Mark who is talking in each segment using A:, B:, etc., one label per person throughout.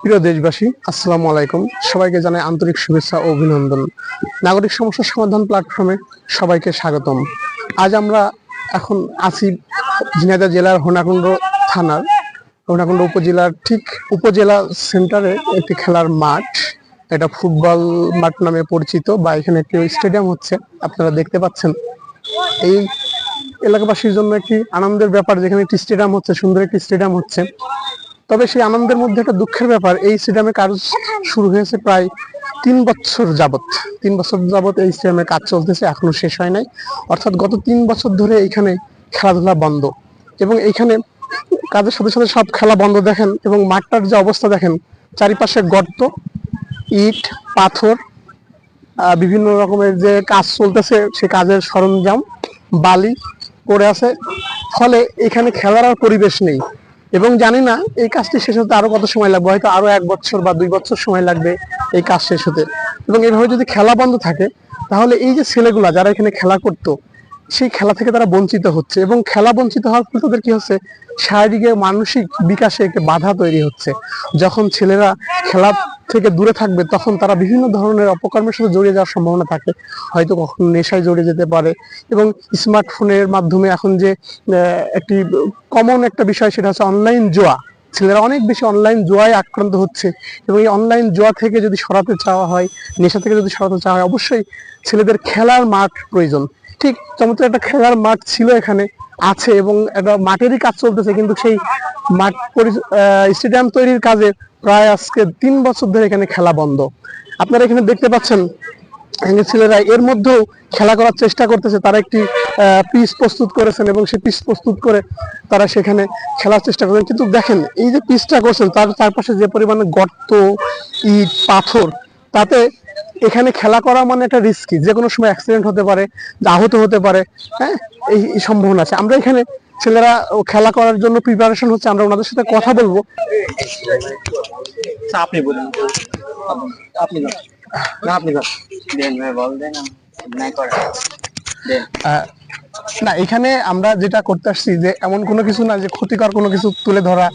A: প্রিয় দেশবাসী, আসসালামু আলাইকুম। সবাইকে জানাই আন্তরিক শুভেচ্ছা ও অভিনন্দন। নাগরিক সমস্যা সমাধান প্ল্যাটফর্মে সবাইকে স্বাগতম। আজ আমরা এখন আছি ঝিনাইদহ জেলার হোনাকুণ্ড থানার হোনাকুণ্ড উপজেলার ঠিক উপজেলা সেন্টারে একটি খেলার মাঠ। এটা ফুটবল মাঠ নামে পরিচিত, বা এখানে একটি স্টেডিয়াম হচ্ছে, আপনারা দেখতে পাচ্ছেন। এই এলাকাবাসীর জন্য একটি আনন্দের ব্যাপার, যেখানে একটি স্টেডিয়াম হচ্ছে, সুন্দর একটি স্টেডিয়াম হচ্ছে। তবে সেই আনন্দের মধ্যে একটা দুঃখের ব্যাপার, এই স্টেডিয়ামে কাজ শুরু হয়েছে প্রায় 3 বছর যাবত। 3 বছর যাবত এই স্টেডিয়ামে কাজ চলতেছে, এখনো শেষ হয় নাই। অর্থাৎ গত 3 বছর ধরে এইখানে খেলাধুলা বন্ধ, এবং এইখানে কাজের সাথে সাথে সব খেলা বন্ধ দেখেন। এবং মাঠটার যে অবস্থা দেখেন, চারিপাশে গর্ত, ইট, পাথর, বিভিন্ন রকমের যে কাজ চলতেছে সে কাজের সরঞ্জাম, বালি পড়ে আছে। ফলে এখানে খেলার আর পরিবেশ নেই। এবং জানি না এই কাজটি শেষ হতে আরো কত সময় লাগবে, হয়তো আরো 1 বছর বা 2 বছর সময় লাগবে এই কাজ শেষ হতে। এবং এইভাবে যদি খেলা বন্ধ থাকে, তাহলে এই যে ছেলেগুলা যারা এখানে খেলা করতো, সেই খেলা থেকে তারা বঞ্চিত হচ্ছে। এবং খেলা বঞ্চিত হওয়ার ফলে তাদের কি হচ্ছে, শারীরিক মানসিক বিকাশে একটি বাধা তৈরি হচ্ছে। যখন ছেলেরা খেলা থেকে দূরে থাকবে, তখন তারা বিভিন্ন ধরনের অপকর্মের সাথে জড়িয়ে যাওয়ার সম্ভাবনা থাকে। হয়তো কখনো নেশায় জড়িয়ে যেতে পারে। এবং স্মার্টফোনের মাধ্যমে এখন যে একটি কমন একটা বিষয়, সেটা হচ্ছে অনলাইন জুয়া। ছেলেরা অনেক বেশি অনলাইন জুয়ায় আক্রান্ত হচ্ছে। এবং এই অনলাইন জুয়া থেকে যদি সরাতে চাওয়া হয়, নেশা থেকে যদি সরাতে চাওয়া হয়, অবশ্যই ছেলেদের খেলার মাঠ প্রয়োজন। ঠিক চমৎকার একটা খেলার মাঠ ছিল এখানে, আছে, এবং একটা মাঠেরই কাজ চলতেছে, কিন্তু সেই মাঠ স্টেডিয়াম তৈরির কাজে প্রায় আজকে 3 বছর ধরে এখানে খেলা বন্ধ। আপনারা এখানে দেখতে পাচ্ছেন ছেলেরা এর মধ্যেও খেলা করার চেষ্টা করতেছে। তারা একটি পিচ প্রস্তুত করেছেন, এবং সেই পিচ প্রস্তুত করে তারা সেখানে খেলার চেষ্টা করেন। কিন্তু দেখেন, এই যে পিচটা করছেন, তার চারপাশে যে পরিমাণে গর্ত, ইট, পাথর, তাতে এখানে খেলা করা মানে একটা রিস্কি, যে কোনো সময় অ্যাক্সিডেন্ট হতে পারে, আহত হতে পারে। হ্যাঁ, এই সম্ভাবনা আছে। আমরা এখানে ছেলেরা খেলা করার জন্য প্রিপারেশন হচ্ছে, আমরা ওনাদের সাথে কথা বলবো। আপনি বলুন, আপনি না, এখানে আমরা যেটা করতে আসছি, যে এমন কোনো কিছু না যে ক্ষতিকর কোনো কিছু তুলে ধরা।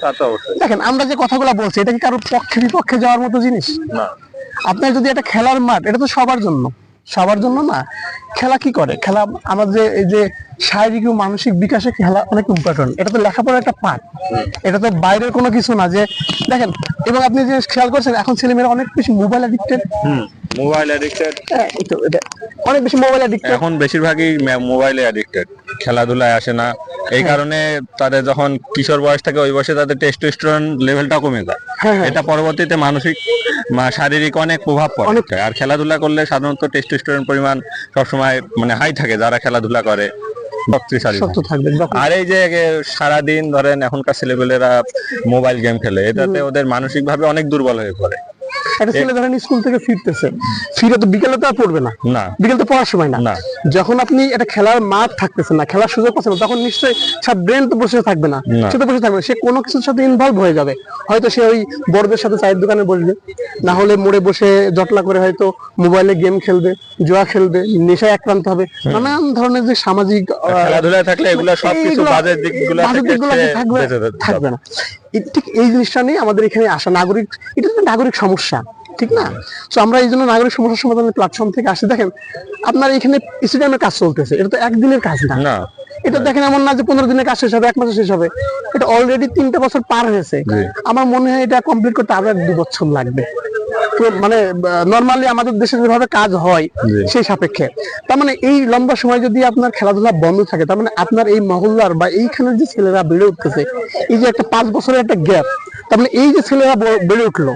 A: দেখেন, আমরা যে কথাগুলো বলছি, এটা কি কারোর পক্ষে বিপক্ষে যাওয়ার মতো জিনিস না। আপনার যদি একটা খেলার মাঠ, এটা তো সবার জন্য, সবার জন্য না। খেলা কি করে, খেলা আমাদের এই যে শারীরিক ও মানসিক বিকাশে খেলা অনেক ইম্পর্টেন্ট। এটা তো লেখাপড়ার একটা পার্ট, এটা তো বাইরের কোনো কিছু না। যে দেখেন, এবং আপনি যে খেয়াল করছেন, এখন ছেলেমেয়েরা অনেক বেশি মোবাইল অ্যাডিক্টেড।
B: মোবাইল অ্যাডিক্টেড,
A: অনেক বেশি মোবাইল অ্যাডিক্টেড,
B: এখন বেশিরভাগই মোবাইলে অ্যাডিক্টেড, খেলাধুলায় আসে না। এই কারণে তাদের যখন কিশোর বয়স থাকে, ওই বয়সে তাদের টেস্টোস্টেরন লেভেলটা কমে যায়। এটা পরবর্তীতে মানসিক শারীরিক অনেক প্রভাব পড়ে। আর খেলাধুলা করলে সাধারণত টেস্টোস্টেরন পরিমাণ সবসময় মানে হাই থাকে যারা খেলাধুলা করে, শক্তিশালী থাকবে। আর এই যে সারাদিন ধরেন এখনকার ছেলেপেলেরা মোবাইল গেম খেলে, এটাতে ওদের মানসিক ভাবে অনেক দুর্বল হয়ে পড়ে।
A: একটা ছেলে ধরেন স্কুল থেকে ফিরতেছে, ফিরে তো বিকেলে তো আর পড়বে না, বিকেল তো পড়ার সময় না। যখন আপনি একটা খেলার মাঠ থাকতেছে না, খেলার সুযোগ পাচ্ছে না, তখন নিশ্চয়ই তার ব্রেন তো বসে থাকবে না, সে তো বসে থাকবে, সে কোনো কিছুর সাথে ইনভলভ হয়ে যাবে। হয়তো সে ওই বড়দের সাথে চায়ের দোকানে বসবে, না হলে মোড়ে বসে জটলা করে হয়তো মোবাইলে গেম খেলবে, জুয়া খেলবে, নেশায় আক্রান্ত হবে। নানান ধরনের যে সামাজিক
B: খেলাধুলায় থাকলে এগুলো সবকিছু বাজে দিকগুলো
A: থাকবে না। ঠিক এই জিনিসটা নিয়ে আমাদের এখানে আসা নাগরিক, এটা তো নাগরিক সমস্যা, ঠিক না? তো আমরা এই জন্য নাগরিক সমস্যা সমাধানের প্ল্যাটফর্ম থেকে আসি। দেখেন, আপনার এখানে স্টেডিয়ামের কাজ চলতেছে, এটা তো একদিনের কাজ না। এটা দেখেন, এমন না যে 15 দিনের কাজ শেষ হবে, 1 মাসে শেষ হবে। এটা অলরেডি 3টা বছর পার হয়েছে। আমার মনে হয় এটা কমপ্লিট করতে আরো 1-2 বছর লাগবে। মানে নরমালি আমাদের দেশে যেভাবে কাজ হয় সেই সাপেক্ষে, তার মানে এই লম্বা সময় যদি আপনার খেলাধুলা বন্ধ থাকে, তার মানে আপনার এই মহল্লার বা এইখানের যে ছেলেরা বেড়ে উঠতেছে, এই যে একটা 5 বছরের একটা গ্যাপ, তার মানে এই যে ছেলেরা বেড়ে উঠলো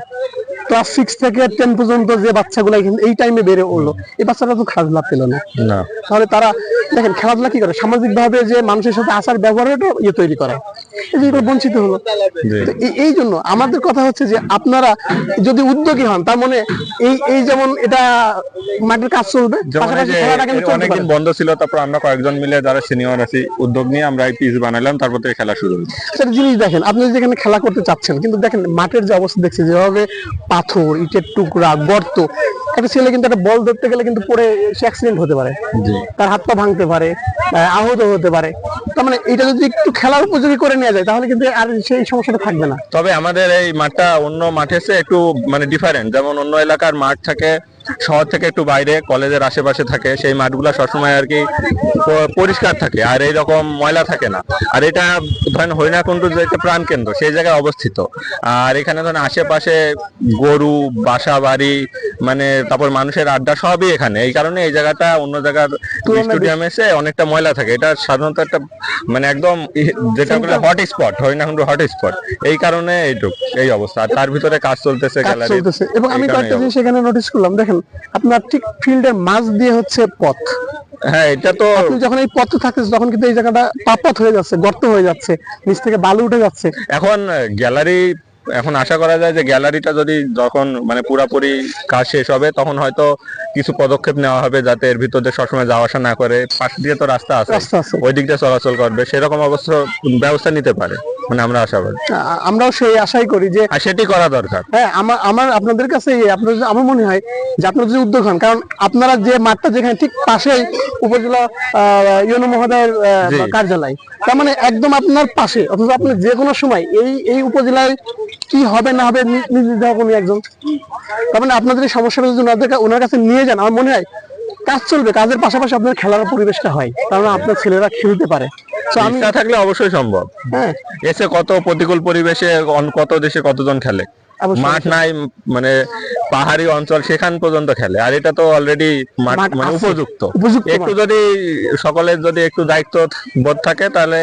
A: ক্লাস 6 থেকে 10 পর্যন্ত, যে বাচ্চাগুলো এই টাইমে বেড়ে উঠলো, এই বাচ্চারা তো খেলাধুলা পেল না। তাহলে তারা দেখেন খেলাধুলা কি করে, সামাজিক ভাবে যে মানুষের সাথে আচার ব্যবহারের তৈরি করে, যেগুলো বঞ্চিত হলো। এই জন্য আমাদের কথা হচ্ছে যে আপনারা যদি উদ্যোগী হন, তার মানে এই যেমন এটা মাঠের কাজ চলবে,
B: অনেকদিন বন্ধ ছিল, তারপর আমরা কয়েকজন মিলে যারা সিনিয়র আছি উদ্যোগ নিয়ে আমরা এই পিচ বানালাম, তারপর থেকে খেলা শুরু হলো।
A: সেটা জিনিস দেখেন, আপনি যেখানে খেলা করতে চাচ্ছেন, কিন্তু দেখেন মাঠের যে অবস্থা দেখছি, যেভাবে পাথর, ইটের টুকরা, গর্ত, একটা ছেলে কিন্তু একটা বল ধরতে গেলে কিন্তু পরে সে অ্যাক্সিডেন্ট হতে পারে, তার হাত পা ভাঙতে পারে, আহত হতে পারে। তার মানে এটা যদি একটু খেলার উপযোগী করে নেওয়া যায় তাহলে কিন্তু আর সেই সমস্যাটা থাকবে না।
B: তবে আমাদের এই মাঠটা অন্য মাঠের চেয়ে একটু মানে ডিফারেন্ট। যেমন অন্য এলাকার মাঠ থাকে শহর থেকে একটু বাইরে, কলেজের আশেপাশে থাকে, সেই মাঠগুলো সবসময় আর কি পরিষ্কার থাকে, আর এইরকম ময়লা থাকে না। আর এটা ধরেন হরিণাকুণ্ডু যে একটা প্রাণ কেন্দ্র সেই জায়গায় অবস্থিত, আর এখানে ধরেন আশেপাশে গরু, বাসা বাড়ি, মানে তারপর মানুষের আড্ডা সবই এখানে। এই কারণে এই জায়গাটা অন্য জায়গার স্টেডিয়ামে এসে অনেকটা ময়লা থাকে। এটা সাধারণত একটা মানে একদম যেটা বলে hot spot, Harinakundu hot spot. এই কারণে এই অবস্থা। আর তার ভিতরে কাজ চলতেছে গ্যালারি।
A: এবং আমি কয়েকটা জিনিস এখানে নোটিস করলাম, দেখেন আপনার ঠিক ফিল্ডের মাঝ দিয়ে হচ্ছে পথ।
B: হ্যাঁ, এটা তো
A: আপনি যখন এই পথে থাকতেছে তখন কিন্তু এই জায়গাটা পাপাত হয়ে যাচ্ছে, গর্ত হয়ে যাচ্ছে, নিচ থেকে বালু উঠে যাচ্ছে।
B: এখন গ্যালারি, এখন আশা করা যায় যে গ্যালারিটা যদি যখন মানে পুরাপুরি কাজ শেষ হবে তখন হয়তো কিছু পদক্ষেপ নেওয়া হবে যাতে এর ভিতর দিয়ে সবসময় যাওয়া আসা না করে। পাশ দিয়ে তো রাস্তা আছে, ওই দিক দিয়ে চলাচল করবে, সেরকম অবস্থা ব্যবস্থা নিতে পারে, মানে আমরা আশাবাদী।
A: আমরাও সেই আশাই করি যে
B: সেটি করা দরকার।
A: হ্যাঁ, আমার আপনাদের কাছে আমার মনে হয় যে আপনারা যদি উদ্যোগ হন, কারণ আপনারা যে মাঠটা যেখানে ঠিক পাশেই উপজেলা ইউনো মহোদয়ের কার্যালয়, তার মানে একদম আপনার পাশে, অথচ আপনি যে কোনো সময় এই উপজেলায় কি হবে না হবে নির্ধারণী একজন। তার মানে আপনাদের এই সমস্যাটা যদি ওনার কাছে নিয়ে যান, আমার মনে হয় কাজ চলবে। কাজের পাশাপাশি আপনার খেলার পরিবেশটা হয়, কারণ আপনার ছেলেরা খেলতে পারে।
B: আমি থাকলে অবশ্যই সম্ভব। হ্যাঁ, এসে কত প্রতিকূল পরিবেশে কত দেশে কতজন খেলে, মাঠ নাই মানে পাহাড়ি অঞ্চল সেখান পর্যন্ত খেলে, আর এটা তো অলরেডি মাঠ মানে উপযুক্ত। একটু যদি সকলের যদি একটু দায়িত্ব বোধ থাকে তাহলে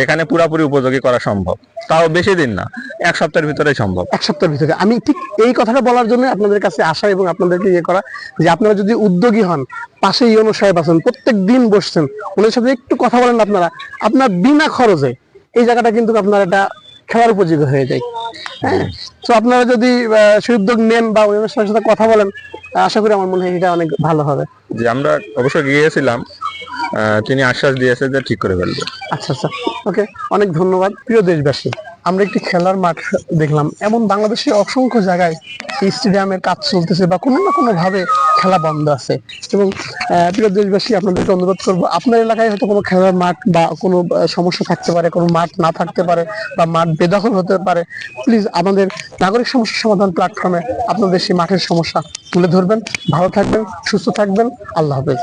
B: এখানে পুরাপুরি উপযোগী করা সম্ভব। তাও বেশি দিন না, এক সপ্তাহের ভিতরে সম্ভব।
A: এক সপ্তাহের ভিতরে। আমি ঠিক এই কথাটা বলার জন্য আপনাদের কাছে আসা এবং আপনাদেরকে ইয়ে করা, যে আপনারা যদি উদ্যোগী হন, পাশে ইউনো সাহেব আছেন, প্রত্যেক দিন বসছেন, ওনার সাথে একটু কথা বলেন, আপনার বিনা খরচে এই জায়গাটা কিন্তু আপনার একটা খেলার উপযোগী হয়ে যায়। হ্যাঁ, তো আপনারা যদি সেই উদ্যোগ নেন বা ওনার সাথে কথা বলেন, আশা করি আমার মনে হয় এটা অনেক ভালো হবে।
B: যে আমরা অবশ্যই গিয়েছিলাম, তিনি আশ্বাস দিয়েছে যে ঠিক করে ফেলবে।
A: আচ্ছা, ওকে, অনেক ধন্যবাদ। প্রিয় দেশবাসী, আমরা একটি খেলার মাঠ দেখলাম। এমন বাংলাদেশের অসংখ্য জায়গায় স্টেডিয়ামের কাজ চলতেছে বা কোনো না কোনো ভাবে খেলা বন্ধ আছে। এবং প্রিয় দেশবাসী, আপনাদেরকে অনুরোধ করবো, আপনার এলাকায় হয়তো কোনো খেলার মাঠ বা কোনো সমস্যা থাকতে পারে, কোনো মাঠ না থাকতে পারে বা মাঠ বেদখল হতে পারে, প্লিজ আমাদের নাগরিক সমস্যা সমাধান প্ল্যাটফর্মে আপনাদের সেই মাঠের সমস্যা তুলে ধরবেন। ভালো থাকবেন, সুস্থ থাকবেন। আল্লাহ হাফেজ।